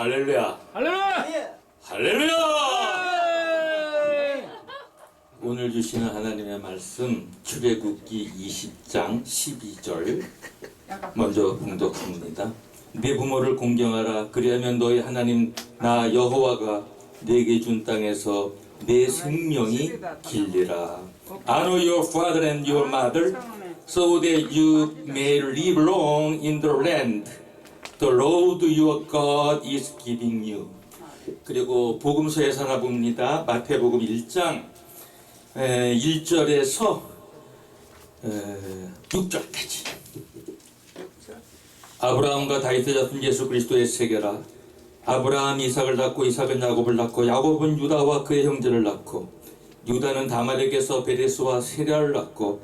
할렐루야. 할렐루야! 할렐루야. 오늘 주시는 하나님의 말씀 출애굽기 20장 12절 먼저 봉독합니다. 내 부모를 공경하라. 그리하면 너희 하나님 나 여호와가 내게 준 땅에서 내 생명이 길리라. Honor your father and your mother so that you may live long in the land the Lord your God is giving you. 그리고 복음서에서 하나 봅니다. 마태복음 1장 1절에서 6절까지. 아브라함과 다윗의 자손 예수 그리스도의 세계라. 아브라함이 이삭을 낳고 이삭은 야곱을 낳고 야곱은 유다와 그의 형제를 낳고 유다는 다말에게서 베레스와 세랴를 낳고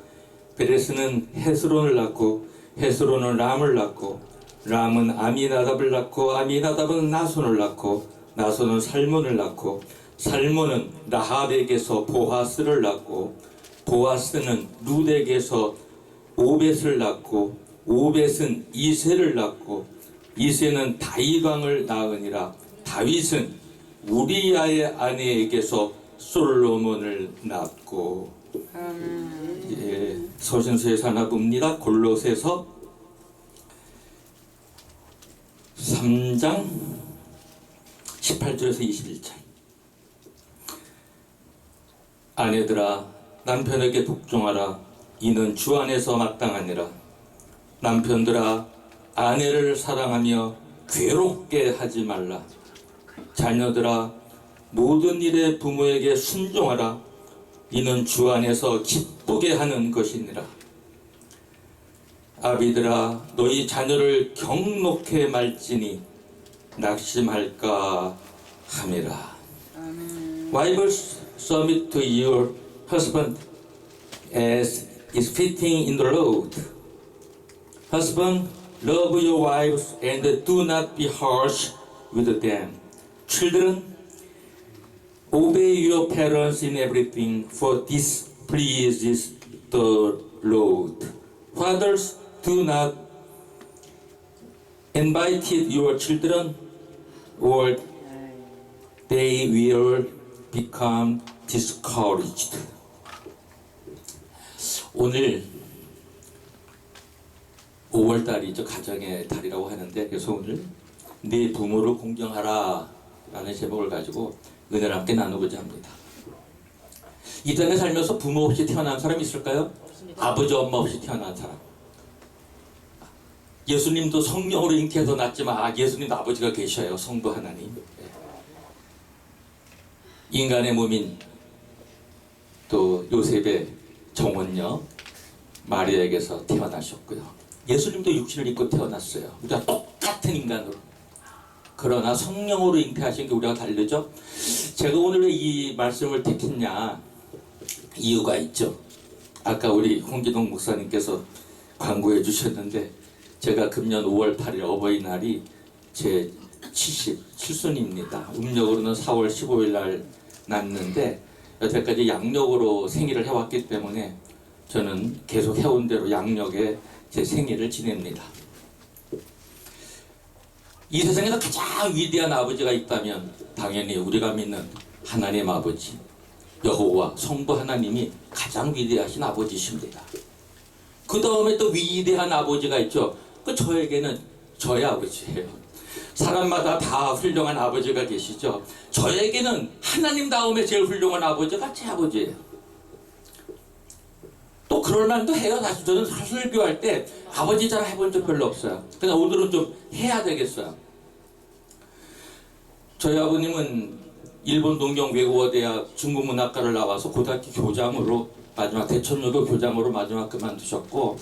베레스는 헤스론을 낳고 헤스론은 람을 낳고 람은 아미나답을 낳고 아미나답은 나손을 낳고 나손은 살몬을 낳고 살몬은 라합에게서 보아스를 낳고 보아스는 룻에게서 오벳을 낳고 오벳은 이새를 낳고 이새는 다윗왕을 낳으니라. 다윗은 우리야의 아내에게서 솔로몬을 낳고. 서신서에서 하나 봅니다. 골로새서 3장 18절에서 21절. 아내들아 남편에게 복종하라. 이는 주 안에서 마땅하니라. 남편들아 아내를 사랑하며 괴롭게 하지 말라. 자녀들아 모든 일에 부모에게 순종하라. 이는 주 안에서 기쁘게 하는 것이니라. 아비들아 너희 자녀를 경록해 말지니 낙심할까 함이라. Wives, submit to your husband as is fitting in the Lord. Husband, love your wives and do not be harsh with them. Children, obey your parents in everything, for this pleases the Lord. Fathers, do not invite your children, or they will become discouraged. 오늘 5월달이죠. 가정의 달이라고 하는데, 그래서 오늘 네 부모를 공경하라 라는 제목을 가지고 은혜를 함께 나누고자 합니다. 이 땅에 살면서 부모 없이 태어난 사람 있을까요? 아버지 엄마 없이 태어난 사람. 예수님도 성령으로 잉태해서 낳지만 예수님도 아버지가 계셔요. 성부 하나님. 인간의 몸인 또 요셉의 정원녀 마리아에게서 태어나셨고요. 예수님도 육신을 입고 태어났어요. 우리가 똑같은 인간으로. 그러나 성령으로 잉태하신 게 우리가 다르죠. 제가 오늘 왜 이 말씀을 택했냐 이유가 있죠. 아까 우리 홍기동 목사님께서 광고해 주셨는데 제가 금년 5월 8일 어버이날이 제 77순입니다. 음력으로는 4월 15일 날 났는데 여태까지 양력으로 생일을 해왔기 때문에 저는 계속 해온 대로 양력에 제 생일을 지냅니다. 이 세상에서 가장 위대한 아버지가 있다면 당연히 우리가 믿는 하나님 아버지 여호와 성부 하나님이 가장 위대하신 아버지십니다. 그 다음에 또 위대한 아버지가 있죠. 그 저에게는 저의 아버지예요. 사람마다 다 훌륭한 아버지가 계시죠. 저에게는 하나님 다음에 제일 훌륭한 아버지가 제 아버지예요. 또 그럴 만도 해요. 사실 저는 설교할 때 아버지 잘 해본 적 별로 없어요. 그냥 오늘은 좀 해야 되겠어요. 저희 아버님은 일본 동경 외국어대학 중국문학과를 나와서 고등학교 교장으로 마지막 대천여고 교장으로 마지막 그만두셨고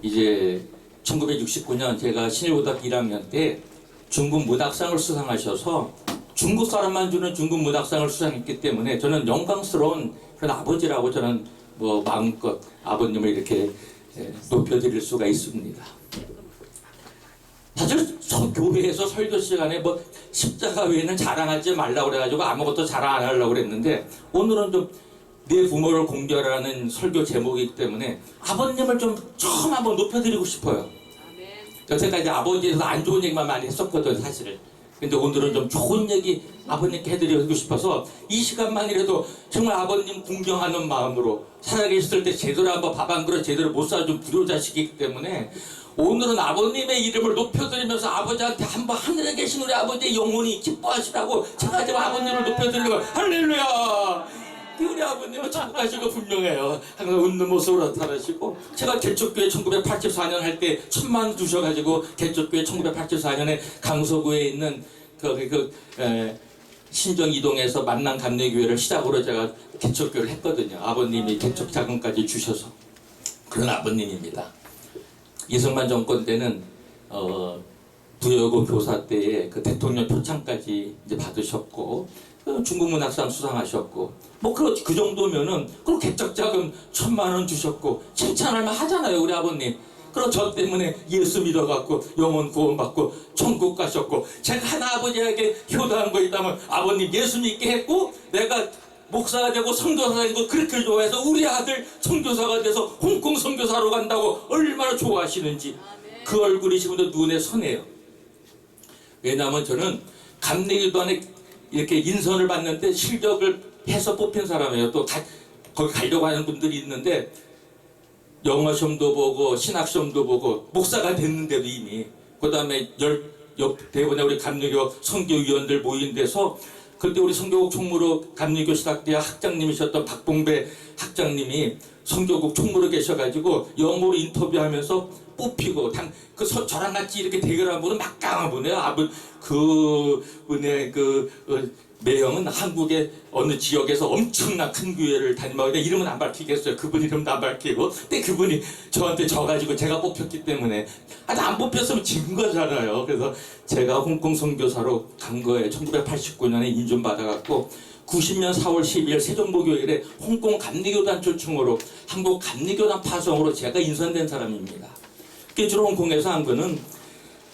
이제 1969년 제가 신일고등학교 1학년 때 중국 문학상을 수상하셔서 중국 사람만 주는 중국 문학상을 수상했기 때문에 저는 영광스러운 그런 아버지라고 저는 뭐 마음껏 아버님을 이렇게 높여드릴 수가 있습니다. 사실 교회에서 설교 시간에 뭐 십자가 외에는 자랑하지 말라고 그래가지고 아무것도 자랑 안 하려고 그랬는데 오늘은 좀 내 부모를 공경하라는 설교 제목이기 때문에 아버님을 좀 처음 한번 높여드리고 싶어요. 여태까지 아버지에서 안 좋은 얘기만 많이 했었거든 사실은. 근데 오늘은 좀 좋은 얘기 아버님께 해드리고 싶어서 이 시간만이라도 정말 아버님 궁경하는 마음으로 살아계셨을 때 제대로 한번 밥 한 그릇 제대로 못 사준 불효자식이기 때문에 오늘은 아버님의 이름을 높여드리면서 아버지한테 한번 하늘에 계신 우리 아버지의 영혼이 기뻐하시라고 제가 지금 아버님을 높여드리고 할렐루야. 우리 아버님은 천국 가시고 분명해요. 항상 웃는 모습으로 나타나시고 제가 개척교회 1984년 할 때 1,000만 주셔가지고 개척교회 1984년에 강서구에 있는 신정 이동에서 만남 감리교회를 시작으로 제가 개척교회를 했거든요. 아버님이 개척 자금까지 주셔서 그런 아버님입니다. 이승만 정권 때는 부여고 교사 때에 그 대통령 표창까지 이제 받으셨고 중국 문학상 수상하셨고 그 정도면은 그리고 개척자금 1,000만 원 주셨고 칭찬할만 하잖아요 우리 아버님. 그럼 저 때문에 예수 믿어갖고 영혼 구원받고 천국 가셨고 제가 하나 아버지에게 효도한 거 있다면 아버님 예수 믿게 했고 내가 목사가 되고 선교사가 되고 그렇게 좋아해서 우리 아들 선교사가 돼서 홍콩 선교사로 간다고 얼마나 좋아하시는지 그 얼굴이 지금도 눈에 선해요. 왜냐하면 저는 감리교단에 이렇게 인선을 받는데 실력을 해서 뽑힌 사람이에요. 또 거기 가려고 하는 분들이 있는데 영어 시험도 보고 신학 시험도 보고 목사가 됐는데도 이미 그 다음에 대부분의 우리 감리교 선교위원들 모인 데서 그때 우리 선교국 총무로 감리교 신학대학 학장님이셨던 박봉배 학장님이 선교국 총무로 계셔가지고 영어로 인터뷰하면서 뽑히고 저랑 같이 이렇게 대결한 분은 막강한 분이에요. 그분의 매형은 한국의 어느 지역에서 엄청난 큰 교회를 다니면서 이름은 안 밝히겠어요. 그분 이름도 안 밝히고. 근데 그분이 저한테 져가지고 제가 뽑혔기 때문에 안 뽑혔으면 진 거잖아요. 그래서 제가 홍콩 선교사로 간 거예요. 1989년에 인준받아갖고 90년 4월 12일 세종보교일에 홍콩 감리교단 초청으로 한국 감리교단 파송으로 제가 인선된 사람입니다. 주로 홍콩에서 한 거는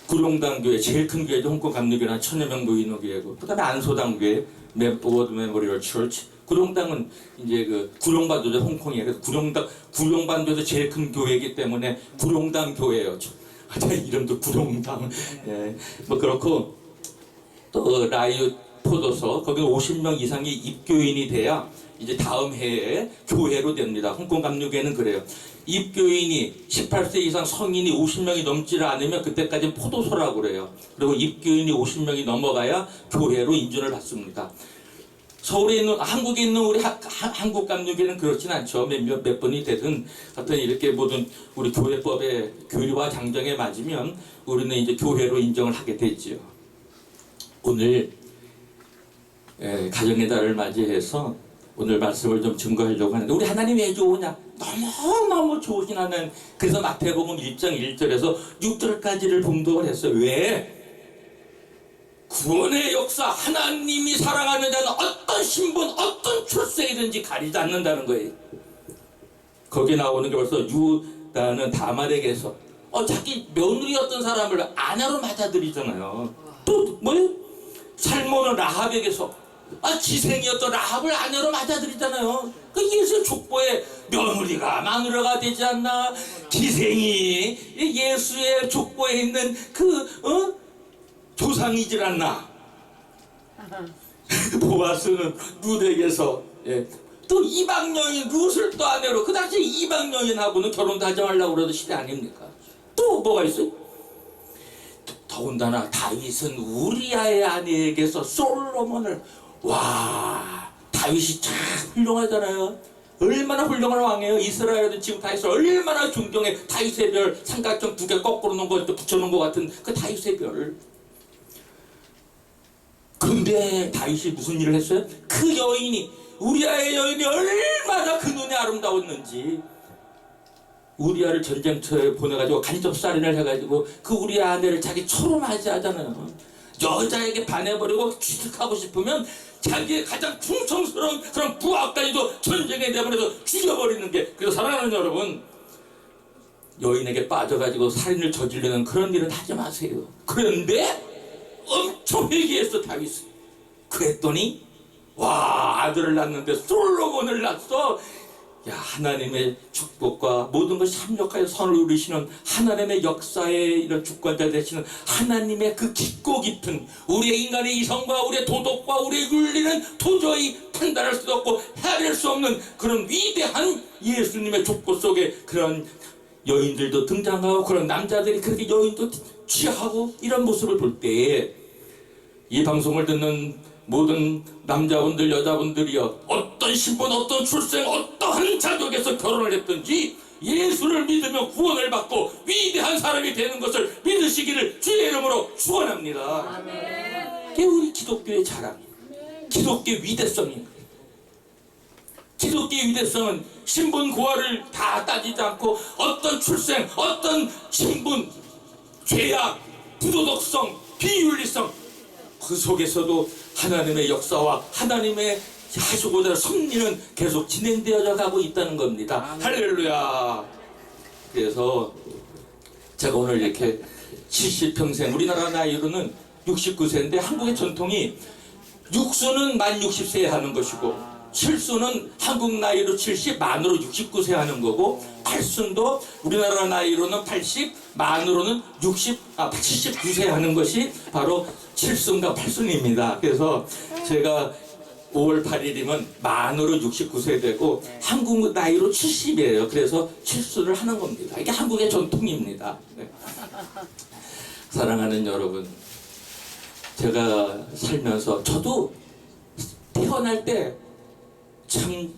구룡당 교회, 제일 큰 교회도 홍콩 감리교회 한 1,000여 명 모이는 교회고, 그 다음에 안소당 교회, 워드 메모리얼 처치. 구룡당은 이제 구룡반도죠, 홍콩이에요. 그래서 구룡반도에서 제일 큰 교회이기 때문에 구룡당 교회예요. 이름도 구룡당. 예. 그렇고, 또 라이오 포도서, 거기 50명 이상이 입교인이 돼야 이제 다음 해에 교회로 됩니다. 홍콩 감리교회는 그래요. 입교인이 18세 이상 성인이 50명이 넘지 않으면 그때까지는 포도소라고 그래요. 그리고 입교인이 50명이 넘어가야 교회로 인준을 받습니다. 서울에 있는 한국에 있는 우리 한국 감리교회는 그렇진 않죠. 몇 번이 되든 하여튼 이렇게 모든 우리 교회법의 교리와 장정에 맞으면 우리는 이제 교회로 인정을 하게 되지요. 오늘 가정의 달을 맞이해서 오늘 말씀을 좀 증거하려고 하는데 우리 하나님 왜 좋으냐? 너무너무 좋으신 하나님. 그래서 마태복음 1장 1절에서 6절까지를 봉독을 했어요. 왜? 구원의 역사 하나님이 사랑하는 자는 어떤 신분 어떤 출세이든지 가리지 않는다는 거예요. 거기 나오는 게 벌써 유다는 다말에게서 자기 며느리였던 사람을 아내로 맞아들이잖아요. 또 뭐예요? 살몬은 라합에게서 지생이었던 라합을 아내로 맞아들이잖아요. 그 예수의 족보에 며느리가 마누라가 되지 않나? 기생이 예수의 족보에 있는 조상이질 않나? 보아스는 룻에게서 또 이방 여인 룻을 또 아내로 그 당시 이방 여인하고는 결혼도 하지 말라고 그러던 시대 아닙니까? 또 뭐가 있어요? 더군다나 다윗은 우리아의 아내에게서 솔로몬을 다윗이 참 훌륭하잖아요. 얼마나 훌륭한 왕이에요. 이스라엘도 지금 다윗을 얼마나 존경해. 다윗의 별 삼각형 2개 거꾸로 놓은 거 붙여놓은 것 같은 그 다윗의 별. 근데 다윗이 무슨 일을 했어요? 그 여인이 우리아의 여인이 얼마나 그 눈에 아름다웠는지 우리아를 전쟁터에 보내가지고 간접살인을 해가지고 그 우리아 아내를 자기 처로 맞이하잖아요. 여자에게 반해버리고 취직하고 싶으면 자기의 가장 충성스러운 그런 부하까지도 전쟁에 내보내서 죽여버리는 게. 그래서 사랑하는 여러분, 여인에게 빠져가지고 살인을 저지르는 그런 일은 하지 마세요. 그런데 엄청 회개했어 다윗은. 그랬더니 아들을 낳는데 솔로몬을 낳았어. 야, 하나님의 축복과 모든 것이 합력하여 선을 이루시는 하나님의 역사의 이런 주권자 되시는 하나님의 그 깊고 깊은 우리의 인간의 이성과 우리의 도덕과 우리의 윤리는 도저히 판단할 수도 없고 헤아릴 수 없는 그런 위대한 예수님의 족보 속에 그런 여인들도 등장하고 그런 남자들이 그렇게 여인도 취하고 이런 모습을 볼 때에 이 방송을 듣는 모든 남자분들 여자분들이여, 어떤 신분 어떤 출생 어떠한 자족에서 결혼을 했든지 예수를 믿으며 구원을 받고 위대한 사람이 되는 것을 믿으시기를 주의 이름으로 축원합니다. 그게 우리 기독교의 자랑이에요. 기독교의 위대성입니다. 기독교의 위대성은 신분 고하를 다 따지지 않고 어떤 출생 어떤 신분 죄악 부도덕성 비윤리성 그 속에서도 하나님의 역사와 하나님의 하시고자 섭리는 계속 진행되어 가고 있다는 겁니다. 할렐루야. 그래서 제가 오늘 이렇게 70평생, 우리나라 나이로는 69세인데 한국의 전통이 육수는 만 60세에 하는 것이고 칠순은 한국 나이로 70, 만으로 69세 하는 거고, 팔순도 우리나라 나이로는 80, 만으로는 79세 하는 것이 바로 칠순과 팔순입니다. 그래서 제가 5월 8일이면 만으로 69세 되고 한국 나이로 70이에요. 그래서 칠순을 하는 겁니다. 이게 한국의 전통입니다. 네. 사랑하는 여러분, 제가 살면서 저도 태어날 때 참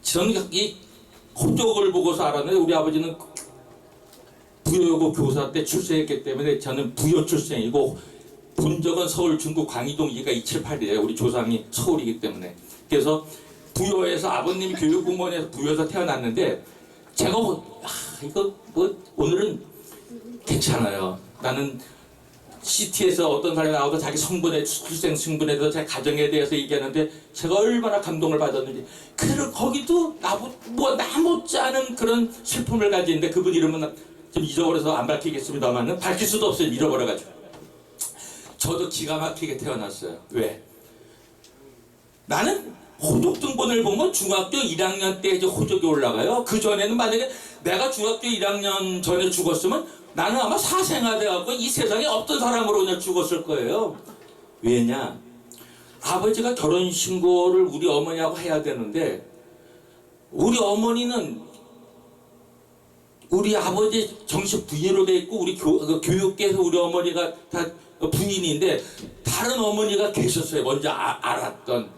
저는 이 호적을 보고서 알았는데 우리 아버지는 부여고 교사 때 출생했기 때문에 저는 부여 출생이고 본적은 서울 중구 광희동 2가 278이에요. 우리 조상이 서울이기 때문에. 그래서 부여에서 아버님이 교육공무원에서 부여에서 태어났는데 제가 이거 뭐 오늘은 괜찮아요. 나는 CT에서 어떤 사람이 나와서 자기 성분에 출생 성분에 대해서 자기 가정에 대해서 얘기하는데 제가 얼마나 감동을 받았는지. 거기도 나 못지않은 그런 슬픔을 가지는데 그분 이름은 좀 잊어버려서 안 밝히겠습니다만은 밝힐 수도 없어요. 잃어버려가지고. 저도 기가 막히게 태어났어요. 왜? 나는 호적 등본을 보면 중학교 1학년 때 이제 호적이 올라가요. 그 전에는 만약에 내가 중학교 1학년 전에 죽었으면 나는 아마 사생아돼갖고 이 세상에 없던 사람으로 그냥 죽었을 거예요. 왜냐? 아버지가 결혼신고를 우리 어머니하고 해야 되는데 우리 어머니는 우리 아버지 정식 부인으로 돼 있고 우리 교육계에서 우리 어머니가 다 부인인데 다른 어머니가 계셨어요. 먼저 알았던.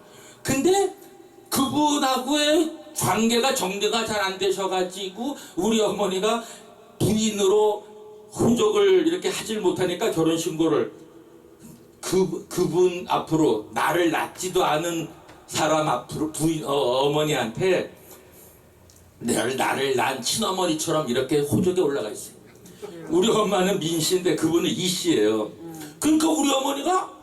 근데 그분하고의 관계가 정리가 잘 안 되셔가지고 우리 어머니가 부인으로 호적을 이렇게 하질 못하니까 결혼신고를 그분 앞으로 나를 낳지도 않은 사람 앞으로 어머니한테 나를 낳은 친어머니처럼 이렇게 호적에 올라가 있어요. 우리 엄마는 민씨인데 그분은 이씨예요. 그러니까 우리 어머니가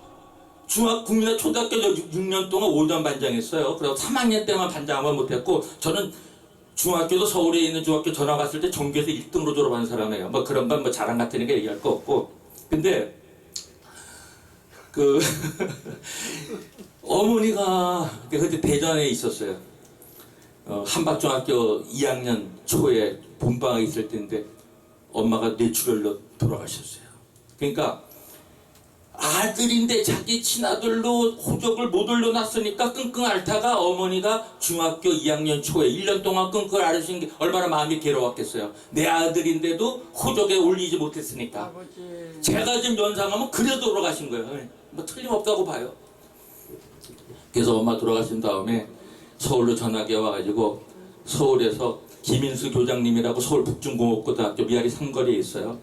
국민학 초등학교 6년 동안 5년 반장했어요. 그래서 3학년 때만 반장만 못했고 저는 중학교도 서울에 있는 중학교 전화 갔을 때 전교에서 1등으로 졸업한 사람이에요. 뭐 그런 건 뭐 자랑 같으니까 얘기할 거 없고. 근데 어머니가 그때 대전에 있었어요. 한박중학교 2학년 초에 봄방학이 있을 때인데 엄마가 뇌출혈로 돌아가셨어요. 그러니까 아들인데 자기 친아들로 호적을 못 올려놨으니까 끙끙 앓다가 어머니가 중학교 2학년 초에 1년 동안 끙끙 앓으신 게 얼마나 마음이 괴로웠겠어요. 내 아들인데도 호적에 올리지 못했으니까. 아버지. 제가 지금 연상하면 그래 돌아가신 거예요. 뭐 틀림없다고 봐요. 그래서 엄마 돌아가신 다음에 서울로 전학이 와가지고 서울에서 김인수 교장님이라고 서울 북중공업고등학교 미아리 삼거리에 있어요.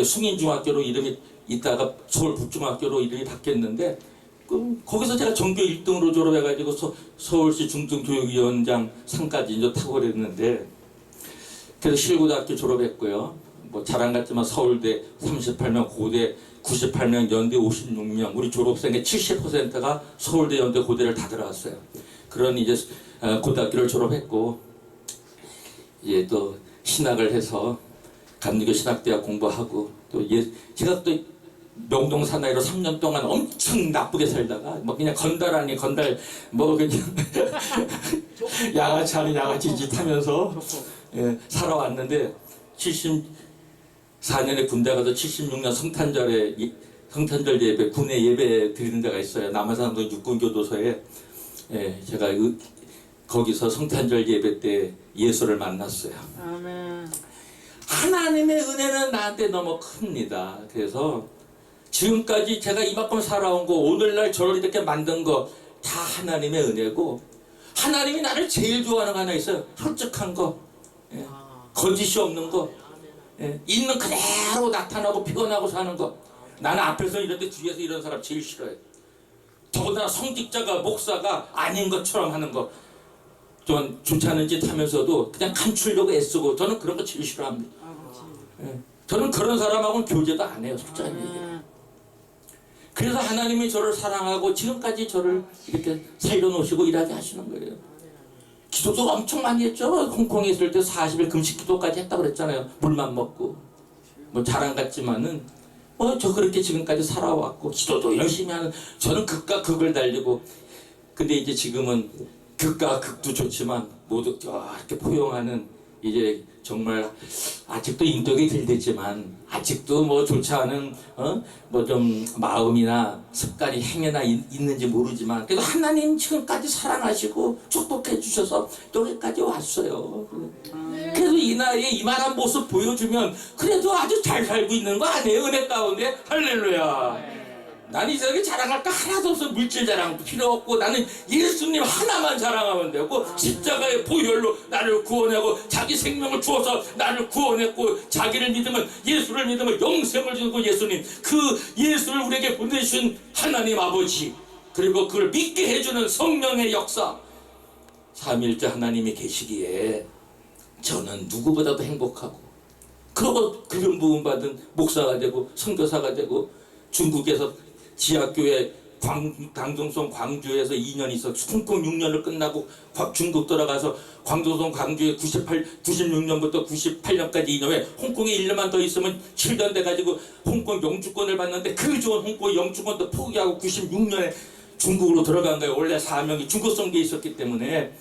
숭인중학교로 이름이 있다가 서울 북중학교로 이름이 바뀌었는데 거기서 제가 전교 1등으로 졸업해가지고 서울시 중등교육위원장 상까지 이제 타고 그랬는데 그래서 실고등학교 졸업했고요. 뭐 자랑 같지만 서울대 38명, 고대 98명, 연대 56명, 우리 졸업생의 70%가 서울대, 연대, 고대를 다 들어갔어요. 그런 이제 고등학교를 졸업했고 이제 또 신학을 해서 감리교 신학대학 공부하고 또 제가 또 명동 사나이로 3년 동안 엄청 나쁘게 살다가 뭐 그냥 건달 아니 건달 뭐 그냥 양아치 아니 양아치 짓 하면서 예, 살아왔는데 74년에 군대 가서 76년 성탄절 예배 군의 예배 드리는 데가 있어요. 남한산도 육군교도소에 예, 제가 거기서 성탄절 예배 때 예수를 만났어요. 아멘. 하나님의 은혜는 나한테 너무 큽니다. 그래서 지금까지 제가 이만큼 살아온 거 오늘날 저를 이렇게 만든 거 다 하나님의 은혜고 하나님이 나를 제일 좋아하는 거 하나 있어요. 솔직한 거 예. 거짓이 없는 거 예. 있는 그대로 나타나고 피곤하고 사는 거 나는 앞에서 이런데 뒤에서 이런 사람 제일 싫어요. 더군다나 성직자가 목사가 아닌 것처럼 하는 거 좀 좋지 않은 짓 하면서도 그냥 감추려고 애쓰고 저는 그런 거 제일 싫어합니다. 예. 저는 그런 사람하고는 교제도 안 해요. 솔직한 얘기. 그래서 하나님이 저를 사랑하고 지금까지 저를 이렇게 살려놓으시고 일하게 하시는 거예요. 기도도 엄청 많이 했죠. 홍콩에 있을 때 40일 금식 기도까지 했다고 그랬잖아요. 물만 먹고. 뭐 자랑 같지만은 저 그렇게 지금까지 살아왔고 기도도 열심히 하는 저는 극과 극을 달리고 근데 이제 지금은 극과 극도 좋지만 모두 이렇게 포용하는 이제 정말 아직도 인격이 들댔지만 아직도 뭐 좋지 않은 뭐 좀 마음이나 습관이 행해나 있는지 모르지만 그래도 하나님 지금까지 사랑하시고 축복해 주셔서 여기까지 왔어요. 그래도 이 나이에 이만한 모습 보여주면 그래도 아주 잘 살고 있는 거 아니에요? 은혜 가운데 할렐루야. 나는 이 세상에 자랑할 거 하나도 없어. 물질 자랑도 필요 없고 나는 예수님 하나만 자랑하면 되고 십자가의 보혈로 나를 구원하고 자기 생명을 주어서 나를 구원했고 자기를 믿으면 예수를 믿으면 영생을 주고 예수님 그 예수를 우리에게 보내주신 하나님 아버지 그리고 그걸 믿게 해주는 성령의 역사 삼위일체 하나님이 계시기에 저는 누구보다도 행복하고 그러고 그런 부분 받은 목사가 되고 선교사가 되고 중국에서 지하교회 강동성 광주에서 2년 있어 홍콩 6년을 끝나고 중국 돌아가서 광동성 광주에 96년부터 98년까지 2년에 홍콩에 1년만 더 있으면 7년 돼가지고 홍콩 영주권을 받는데 그 좋은 홍콩 영주권도 포기하고 96년에 중국으로 들어간 거예요. 원래 사명이 중국 선교에 있었기 때문에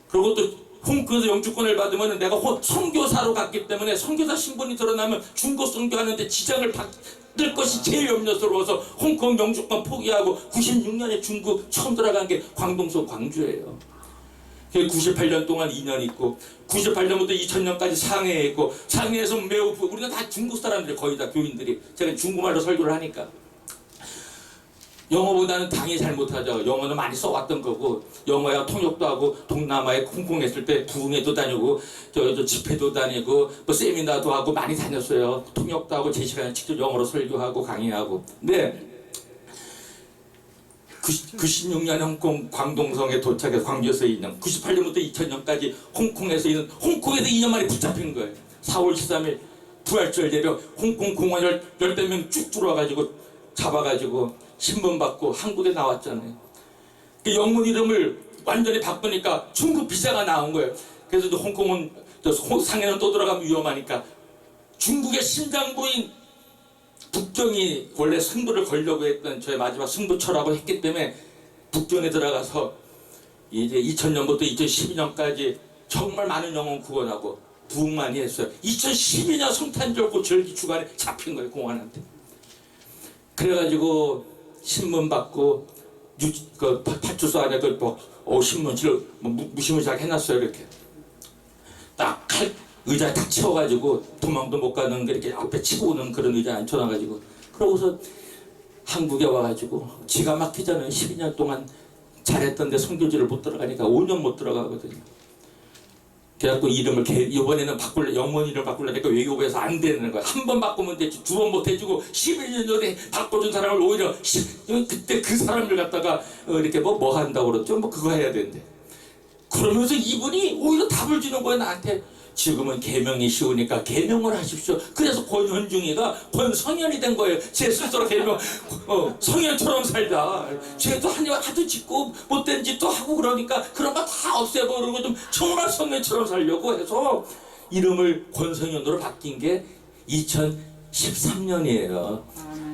그리고 또 홍콩에서 영주권을 받으면 내가 선교사로 갔기 때문에 선교사 신분이 드러나면 중국 선교하는데 지장을 받을 것이 제일 염려스러워서 홍콩 영주권 포기하고 96년에 중국 처음 들어간 게 광동성 광주예요. 98년 동안 2년 있고 98년부터 2000년까지 상해에 있고 상해에서 매우 우리가 다 중국 사람들이 거의 다 교인들이 제가 중국말로 설교를 하니까 영어보다는 당연히 잘 못하죠. 영어는 많이 써왔던 거고 영어야 통역도 하고 동남아에 홍콩에 있을 때 부흥회도 다니고 저 집회도 다니고 뭐 세미나도 하고 많이 다녔어요. 통역도 하고 제 시간에 직접 영어로 설교하고 강의하고 근데 96년에 홍콩 광동성에 도착해서 광주에서 2년 98년부터 2000년까지 홍콩에서 2년 만에 붙잡힌 거예요. 4월 13일 부활절 예배 홍콩 공원을 10명 쭉 들어와가지고 잡아가지고 신분 받고 한국에 나왔잖아요. 그 영문 이름을 완전히 바꾸니까 중국 비자가 나온 거예요. 그래서 홍콩은 상해는 또 들어가면 위험하니까 중국의 심장부인 북경이 원래 승부를 걸려고 했던 저의 마지막 승부처라고 했기 때문에 북경에 들어가서 이제 2000년부터 2012년까지 정말 많은 영혼 구원하고 부흥 많이 했어요. 2012년 성탄절고 절기 주간에 잡힌 거예요. 공안한테. 그래가지고 신문 받고 그 파출소 안에 신문지를 무시무시하게 해놨어요. 이렇게 딱 의자에 딱 채워가지고 도망도 못 가는 게 이렇게 앞에 치고 오는 그런 의자에 앉혀놔가지고 그러고서 한국에 와가지고 지가 막히잖아요. 12년 동안 잘했던데 선교지를 못 들어가니까 5년 못 들어가거든요. 그래갖고 이름을 이번에는 영문 이름 바꾸려니까 외교부에서 안 되는 거야. 한 번 바꾸면 되지 2번 못 해주고 11년 전에 바꿔준 사람을 오히려 그때 그 사람을 갖다가 이렇게 뭐 한다고 그러죠. 뭐 그거 해야 되는데 그러면서 이분이 오히려 답을 주는 거야 나한테. 지금은 계명이 쉬우니까 계명을 하십시오. 그래서 권현중이가 권성현이 된 거예요. 제 스스로 계명 성현처럼 살자. 죄도 하도 짓고 못된 짓도 하고 그러니까 그런 거 다 없애버리고 좀 정말 성현처럼 살려고 해서 이름을 권성현으로 바뀐 게 2013년이에요.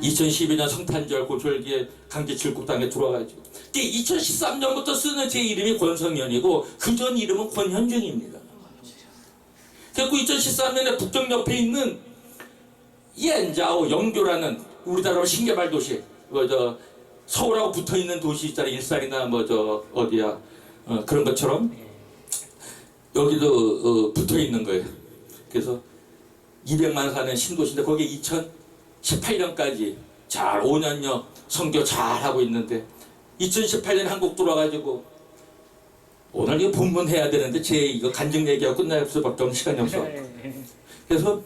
2012년 성탄절 고졸기에 강제 출국당에 들어와가지고 2013년부터 쓰는 제 이름이 권성현이고 그전 이름은 권현중입니다. 그래서 2013년에 북경 옆에 있는 옌자오 영교라는 우리나라 신개발 도시, 서울하고 붙어있는 도시 있잖아요. 일산이나 어디야 그런 것처럼 여기도 붙어있는 거예요. 그래서 200만 사는 신도시인데 거기에 2018년까지 잘 5년여 선교 잘 하고 있는데 2018년 한국 들어와가지고 오늘 이거 본문해야 되는데 제 이거 간증 얘기하고 끝날 수밖에 없는 시간이 없어. 그래서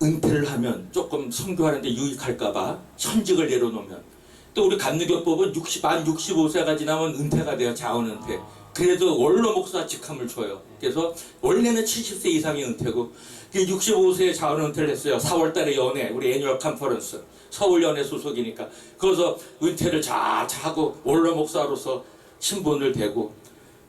은퇴를 하면 조금 선교하는데 유익할까봐 현직을 내려놓으면 또 우리 감리교법은 만 65세가 지나면 은퇴가 돼요. 자원은퇴. 그래도 원로 목사 직함을 줘요. 그래서 원래는 70세 이상이 은퇴고 65세에 자원 은퇴를 했어요. 4월달에 연회 우리 애뉴얼 컨퍼런스 서울연회 소속이니까 그래서 은퇴를 잘 하고 원로 목사로서 신분을 대고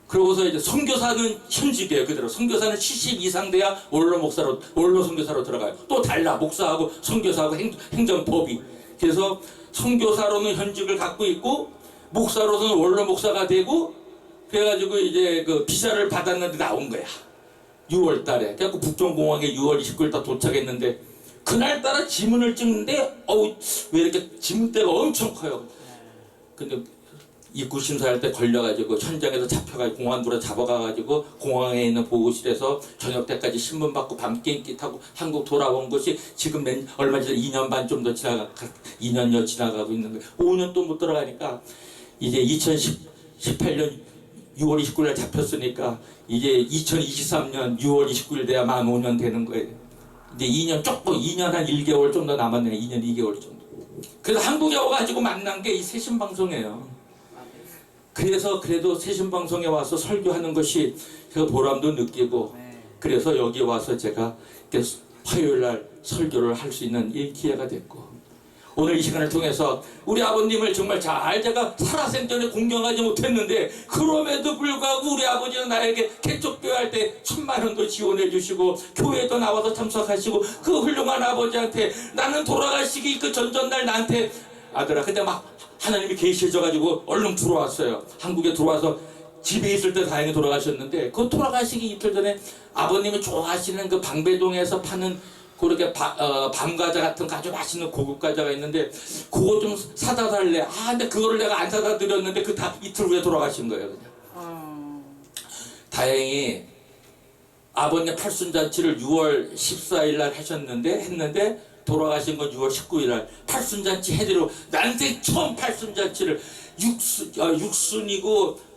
그러고서 이제 선교사는 현직이에요. 그대로 선교사는 70 이상 돼야 원로 목사로 원로 선교사로 들어가요. 또 달라 목사하고 선교사하고 행정법이. 그래서 선교사로는 현직을 갖고 있고 목사로서는 원로 목사가 되고 그래가지고 이제 그 비자를 받았는데 나온 거야. 6월 달에. 그래갖고 북경공항에 6월 29일 다 도착했는데 그날따라 지문을 찍는데 왜 이렇게 지문대가 엄청 커요. 근데 입구 심사할 때 걸려가지고 현장에서 잡혀가지고 공안부로 잡아가가지고 공항에 있는 보호실에서 저녁 때까지 신문 받고 밤 비행기 타고 한국 돌아온 것이 지금 얼마 전에 2년 반 좀 더 2년여 지나가고 있는 거예요. 5년 또 못 들어가니까 이제 2018년 6월 29일 잡혔으니까 이제 2023년 6월 29일 돼야 만 5년 되는 거예요. 이제 2년 조금 2년 한 1개월 좀 더 남았네요. 2년 2개월 정도. 그래서 한국에 와가지고 만난 게 이 새신방송이에요. 그래서 그래도 새신방송에 와서 설교하는 것이 제가 보람도 느끼고 그래서 여기 와서 제가 화요일날 설교를 할 수 있는 이 기회가 됐고 오늘 이 시간을 통해서 우리 아버님을 정말 잘 제가 살아생전에 공경하지 못했는데 그럼에도 불구하고 우리 아버지는 나에게 개척교회 할 때 1000만 원도 지원해 주시고 교회도 나와서 참석하시고 그 훌륭한 아버지한테 나는 돌아가시기 그 전전날 나한테 아들아 그때 막 하나님이 계시해져가지고 얼른 들어왔어요. 한국에 들어와서 집에 있을 때 다행히 돌아가셨는데 그 돌아가시기 이틀 전에 아버님이 좋아하시는 그 방배동에서 파는 그렇게 밤과자 같은 아주 맛있는 고급 과자가 있는데 그거 좀 사다 달래. 근데 그거를 내가 안 사다 드렸는데 그 다 이틀 후에 돌아가신 거예요. 그냥. 다행히 아버님 팔순잔치를 6월 14일 날 했는데 돌아가신 건 6월 19일 날 팔순잔치 해드리고 난생 처음 팔순잔치를 육순이고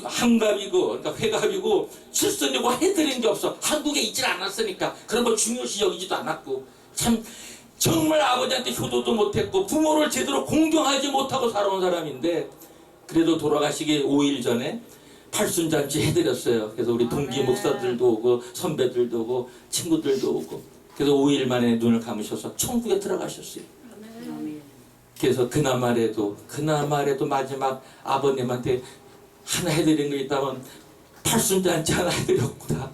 한갑이고 그러니까 회갑이고 칠순이고 해드린 게 없어. 한국에 있질 않았으니까 그런 걸 중요시 여기지도 않았고 참 정말 아버지한테 효도도 못했고 부모를 제대로 공경하지 못하고 살아온 사람인데 그래도 돌아가시기 5일 전에 팔순잔치 해드렸어요. 그래서 우리 동기 목사들도 오고 선배들도 오고 친구들도 오고 그래서 5일 만에 눈을 감으셔서 천국에 들어가셨어요. 그래서 그나마라도 마지막 아버님한테 하나 해드린 거 있다면 팔순잔치 하나 해드렸구나.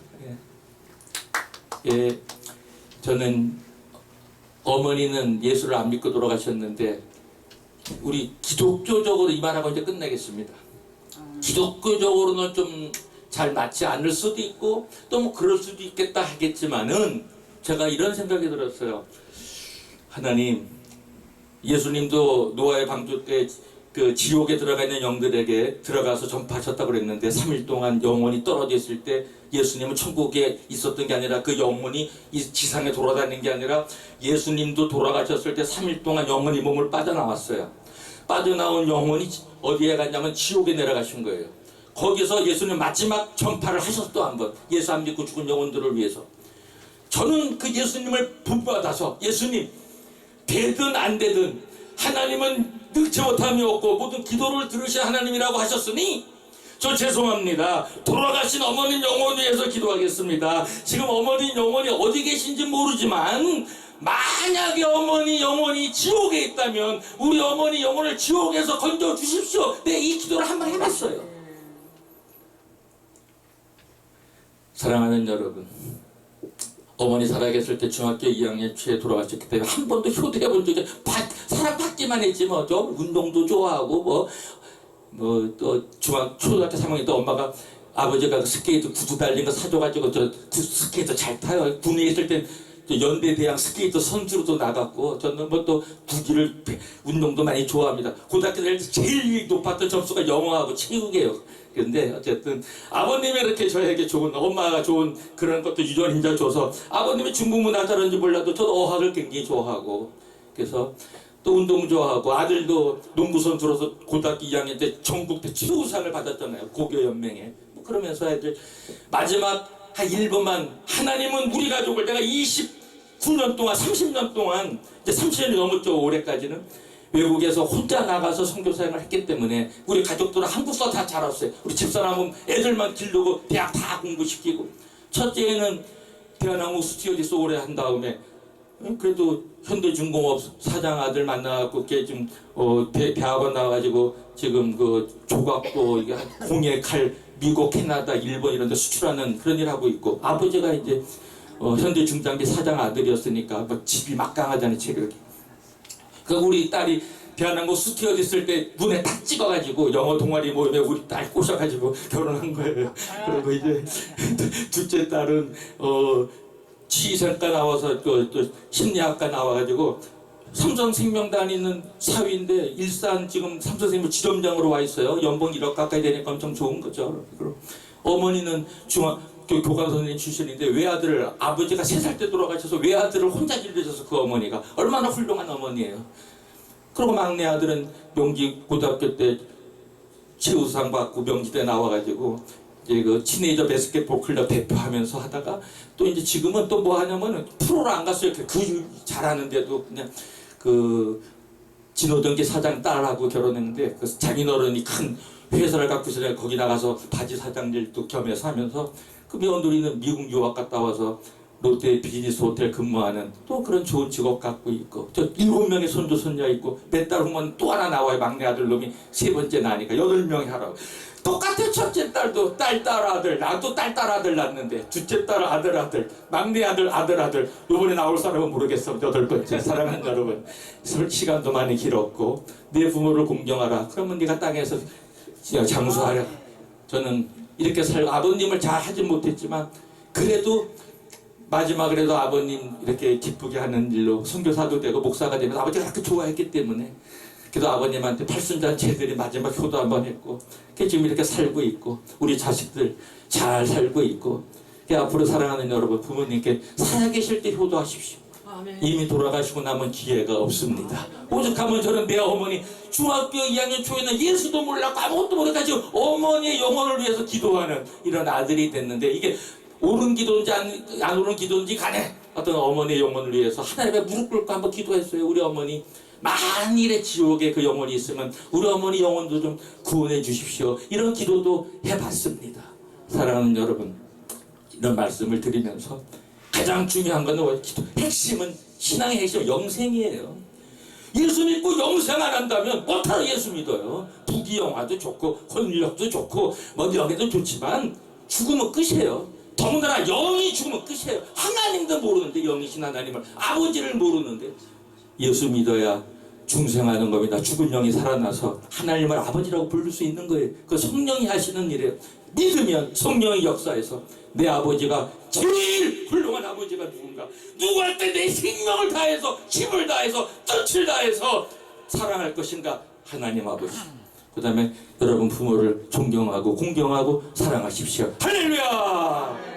예, 저는 어머니는 예수를 안 믿고 돌아가셨는데 우리 기독교적으로 이 말하고 이제 끝내겠습니다. 기독교적으로는 좀 잘 맞지 않을 수도 있고 또 뭐 그럴 수도 있겠다 하겠지만은 제가 이런 생각이 들었어요. 하나님, 예수님도 노아의 방주 때 그 지옥에 들어가 있는 영들에게 들어가서 전파하셨다고 그랬는데 3일 동안 영혼이 떨어져 있을 때 예수님은 천국에 있었던 게 아니라 그 영혼이 이 지상에 돌아다니는 게 아니라 예수님도 돌아가셨을 때 3일 동안 영혼이 몸을 빠져나왔어요. 빠져나온 영혼이 어디에 갔냐면 지옥에 내려가신 거예요. 거기서 예수님 마지막 전파를 하셨어. 한번 예수 안 믿고 죽은 영혼들을 위해서. 저는 그 예수님을 본받아서 예수님 되든 안 되든 하나님은 늙지 못함이 없고 모든 기도를 들으신 하나님이라고 하셨으니 저 죄송합니다. 돌아가신 어머니 영혼 위해서 기도하겠습니다. 지금 어머니 영혼이 어디 계신지 모르지만 만약에 어머니 영혼이 지옥에 있다면 우리 어머니 영혼을 지옥에서 건져 주십시오. 네, 이 기도를 한번 해봤어요. 사랑하는 여러분, 어머니 살아계실 때 중학교 2학년 초에 돌아가셨기 때문에 한 번도 효도해 본 적이 사람 받기만 했지 뭐. 좀 운동도 좋아하고 또 초등학교 3학년 때 엄마가 아버지가 그 스케이트 구두 달린 거 사줘가지고 스케이트 잘 타요. 군에 있을 때 연대대항 스케이트 선수로도 나갔고, 저는 뭐 또 구기를 운동도 많이 좋아합니다. 고등학교 다닐 때 제일 높았던 점수가 영어하고 체육이에요. 그런데 어쨌든 아버님이 이렇게 저에게 좋은, 엄마가 좋은 그런 것도 유전인자 줘서 아버님이 중국 문화 잘하는지 몰라도 저도 어학을 굉장히 좋아하고, 그래서 또 운동 좋아하고, 아들도 농구 선수로서 고등학교 2학년 때 전국대 최우상을 받았잖아요. 고교연맹에. 뭐 그러면서 애들 마지막 한 1번만, 하나님은 우리 가족을, 내가 29년 동안 30년 동안 이제 30년이 넘었죠. 올해까지는 외국에서 혼자 나가서 선교사역을 했기 때문에 우리 가족들은 한국서 다 자랐어요. 우리 집사람은 애들만 기르고 대학 다 공부시키고, 첫째는 대한항공 스튜어디스 오래 한 다음에 그래도 현대중공업 사장 아들 만나갖고 걔 지금 대학원 나와가지고 지금 그 조각도 이게 공예 칼 미국, 캐나다, 일본 이런 데 수출하는 그런 일 하고 있고, 아버지가 이제 현대중장비 사장 아들이었으니까 뭐 집이 막강하잖아요, 체력이. 그 우리 딸이 대한항공 스튜어디스 있을 때 눈에 딱 찍어가지고 영어 동아리 모임에 우리 딸 꼬셔가지고 결혼한 거예요. 그리고 이제 둘째 딸은 치의생과 나와서 또 심리학과 나와가지고 삼성생명 다니는 사위인데 일산 지금 삼성생명 지점장으로 와 있어요. 연봉 1억 가까이 되니까 엄청 좋은 거죠. 그리고 어머니는 중학교 교감 선생님 출신인데 외아들을, 아버지가 3살 때 돌아가셔서 외아들을 혼자 길러줘서 그 어머니가 얼마나 훌륭한 어머니예요. 그리고 막내 아들은 명지 고등학교 때 최우수상 받고 명지대 나와가지고 이제 그 티네이저 바스켓볼 클럽 대표하면서 하다가 또 이제 지금은 또 뭐 하냐면은 프로를 안 갔어요. 그 잘하는데도 그냥 그 진호동기 사장 딸하고 결혼했는데 그 장인어른이 큰 회사를 갖고 있어요. 거기 나가서 바지 사장들도 겸해서 하면서 그 며느리는 미국 유학 갔다 와서 롯데 비즈니스 호텔 근무하는 또 그런 좋은 직업 갖고 있고, 저 7명의 손주 손자 있고, 몇 달 후면 또 하나 나와요. 막내 아들 놈이 3번째 나니까 8명이 하라고. 똑같아. 첫째 딸도 딸 아들, 나도 딸 아들 낳는데 둘째 딸 아들, 막내 아들 요번에 나올 사람은 모르겠어. 8번째. 사랑하는 여러분, 시간도 많이 길었고, 내 부모를 공경하라. 그러면 네가 땅에서 장수하라. 저는 이렇게 아버님을 잘 하진 못했지만 그래도 마지막으로도 아버님 이렇게 기쁘게 하는 일로 선교사도 되고 목사가 되면서 아버지가 그렇게 좋아했기 때문에, 그래도 아버님한테 팔순잔치들이 마지막 효도 한번 했고, 지금 이렇게 살고 있고, 우리 자식들 잘 살고 있고, 앞으로 사랑하는 여러분, 부모님께 살아계실 때 효도하십시오. 아멘. 이미 돌아가시고 나면 기회가 없습니다. 오죽하면 저는 내 어머니 중학교 2학년 초에는 예수도 몰랐고 아무것도 모르가지고 어머니의 영혼을 위해서 기도하는 이런 아들이 됐는데, 이게 옳은 기도인지 안 옳은 기도인지 간에 어떤 어머니의 영혼을 위해서 하나님의 무릎 꿇고 한번 기도했어요. 우리 어머니 만일에 지옥에 그 영혼이 있으면 우리 어머니 영혼도 좀 구원해 주십시오. 이런 기도도 해봤습니다. 사랑하는 여러분, 이런 말씀을 드리면서 가장 중요한 건 기도, 핵심은, 신앙의 핵심은 영생이에요. 예수 믿고 영생 안 한다면 못하러 예수 믿어요. 부귀영화도 좋고 권력도 좋고 뭐 명예도 좋지만 죽으면 끝이에요. 더군다나 영이 죽으면 끝이에요. 하나님도 모르는데, 영이신 하나님을, 아버지를 모르는데 예수 믿어야 중생하는 겁니다. 죽은 영이 살아나서 하나님을 아버지라고 부를 수 있는 거예요. 그 성령이 하시는 일이에요. 믿으면 성령의 역사에서 내 아버지가 제일 훌륭한 아버지가 누군가, 누구한테 내 생명을 다해서 힘을 다해서 뜻을 다해서 사랑할 것인가, 하나님 아버지. 그 다음에 여러분 부모를 존경하고 공경하고 사랑하십시오. 할렐루야.